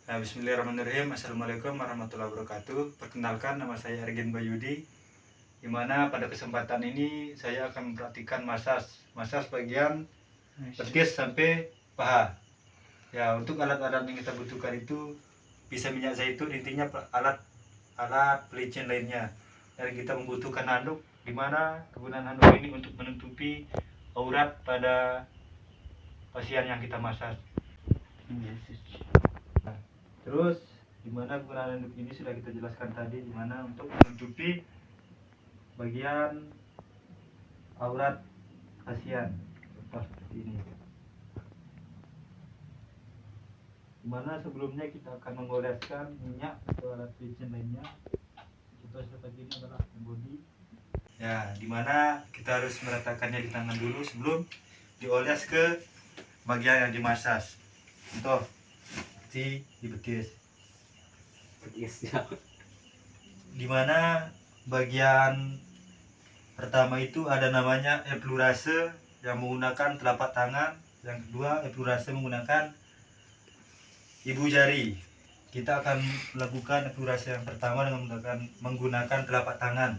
Nah, bismillahirrahmanirrahim. Assalamualaikum warahmatullahi wabarakatuh. Perkenalkan, nama saya Ergen Bayudi. Dimana pada kesempatan ini saya akan mempraktikkan masas bagian betis sampai paha. Ya, untuk alat-alat yang kita butuhkan itu bisa minyak zaitun, intinya alat pelicin lainnya. Dan kita membutuhkan handuk, dimana kegunaan handuk ini untuk menutupi aurat pada pasien yang kita masas. Terus dimana kegunaan handuk ini sudah kita jelaskan tadi, dimana untuk menutupi bagian aurat pasien, contoh seperti ini. Dimana sebelumnya kita akan mengoleskan minyak atau alat pelicin lainnya. Contoh seperti ini adalah body. Ya, dimana kita harus meratakannya di tangan dulu sebelum dioles ke bagian yang dimasas. Contoh di betis. Dimana bagian pertama itu ada namanya epilurase yang menggunakan telapak tangan, yang kedua epilurase menggunakan ibu jari. Kita akan melakukan epilurase yang pertama dengan menggunakan telapak tangan.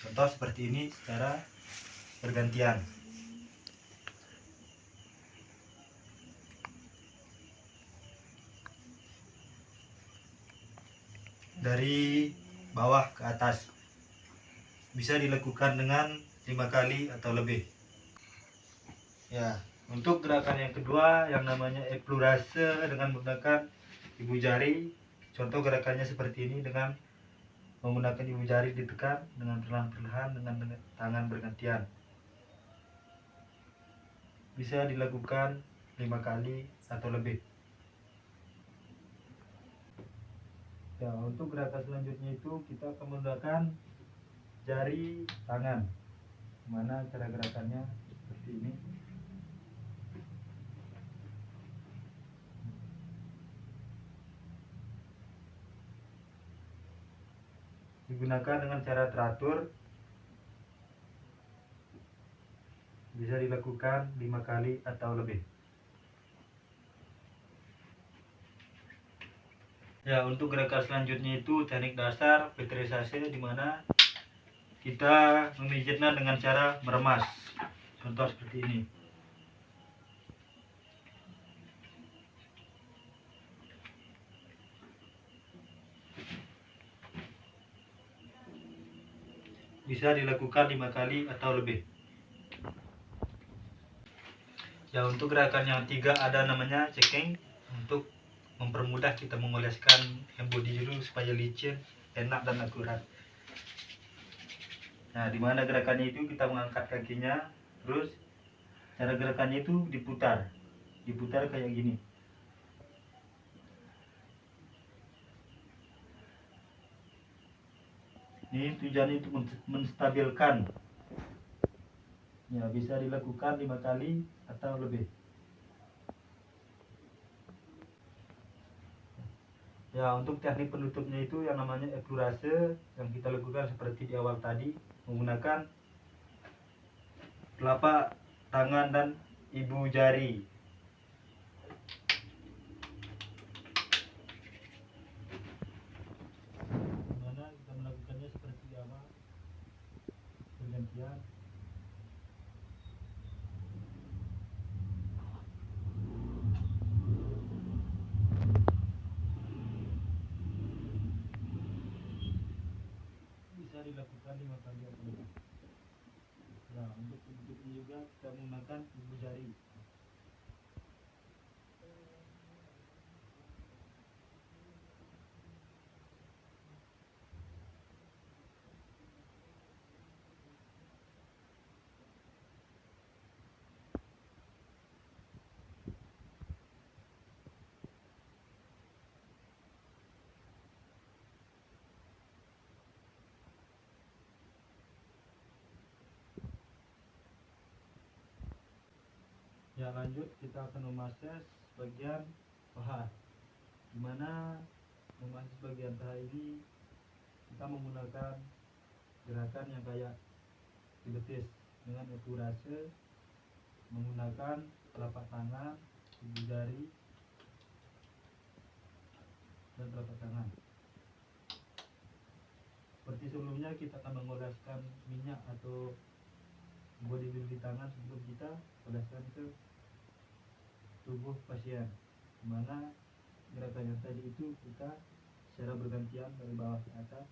Contoh seperti ini secara bergantian. Dari bawah ke atas. Bisa dilakukan dengan 5 kali atau lebih. Ya, untuk gerakan yang kedua yang namanya epilurase dengan menggunakan ibu jari. Contoh gerakannya seperti ini dengan menggunakan ibu jari ditekan dengan perlahan-perlahan dengan tangan bergantian. Bisa dilakukan 5 kali atau lebih. Ya, untuk gerakan selanjutnya itu kita akan menggunakan jari tangan. Mana cara gerakannya seperti ini. Digunakan dengan cara teratur. Bisa dilakukan 5 kali atau lebih. Ya, untuk gerakan selanjutnya itu teknik dasar petrisase, di mana kita memijitnya dengan cara meremas. Contoh seperti ini. Bisa dilakukan 5 kali atau lebih. Ya, untuk gerakan yang ketiga ada namanya checking, untuk mempermudah kita mengoleskan body dulu supaya licin, enak dan akurat. Nah, dimana gerakannya itu kita mengangkat kakinya, terus cara gerakannya itu diputar kayak gini. Ini tujuannya itu menstabilkan. Ya, bisa dilakukan 5 kali atau lebih. Ya, untuk teknik penutupnya itu yang namanya epilurase yang kita lakukan seperti di awal tadi, menggunakan telapak tangan dan ibu jari. Dimana kita melakukannya seperti di awal, bergantian. Bisa dilakukan 5 kali atau lebih. Nah, untuk penutupnya juga kita menggunakan ibu jari. Ya, lanjut kita akan memasas bagian paha. Dimana memasas bagian paha ini kita menggunakan gerakan yang kayak di betis dengan epilurase, menggunakan telapak tangan, ibu jari. dan telapak tangan. Seperti sebelumnya, kita akan mengoleskan minyak atau body oil di tangan sebelum kita oleskan ke tubuh pasien, dimana gerakan yang tadi itu kita secara bergantian dari bawah ke atas.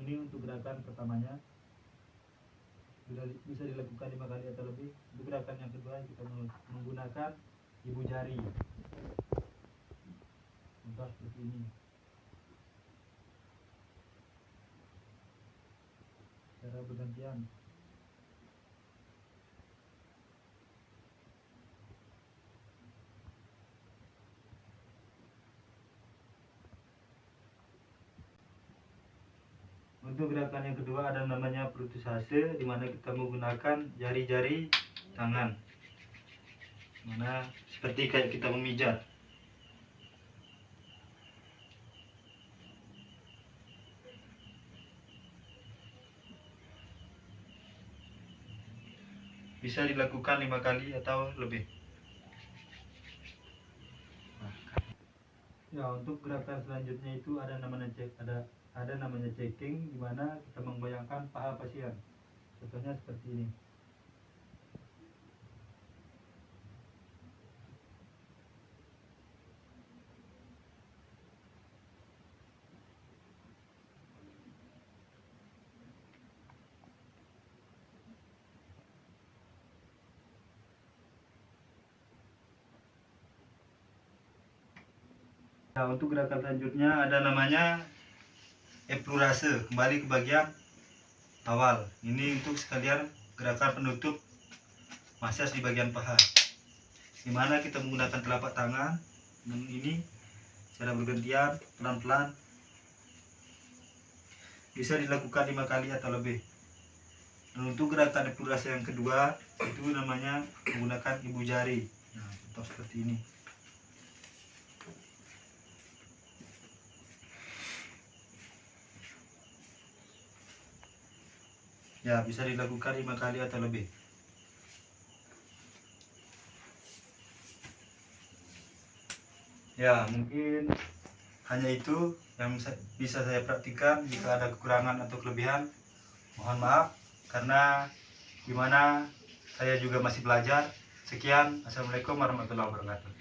Ini untuk gerakan pertamanya, bisa dilakukan 5 kali atau lebih. Untuk gerakan yang kedua, kita menggunakan ibu jari, contoh seperti ini, secara bergantian. Untuk gerakan yang kedua ada namanya brutusase, di mana kita menggunakan jari-jari tangan, mana seperti kayak kita memijat. Bisa dilakukan 5 kali atau lebih. Ya, untuk gerakan selanjutnya itu ada namanya checking, di mana kita membayangkan paha pasien. Contohnya seperti ini. Nah, untuk gerakan selanjutnya ada namanya epurase, kembali ke bagian awal. Ini untuk sekalian gerakan penutup massage di bagian paha, dimana kita menggunakan telapak tangan dan ini secara bergantian pelan-pelan. Bisa dilakukan 5 kali atau lebih. Dan untuk gerakan epurase yang kedua itu namanya menggunakan ibu jari. Nah, contoh seperti ini. Ya, bisa dilakukan 5 kali atau lebih. Ya, mungkin hanya itu yang bisa saya praktikan. Jika ada kekurangan atau kelebihan, mohon maaf, karena gimana saya juga masih belajar. Sekian, assalamualaikum warahmatullahi wabarakatuh.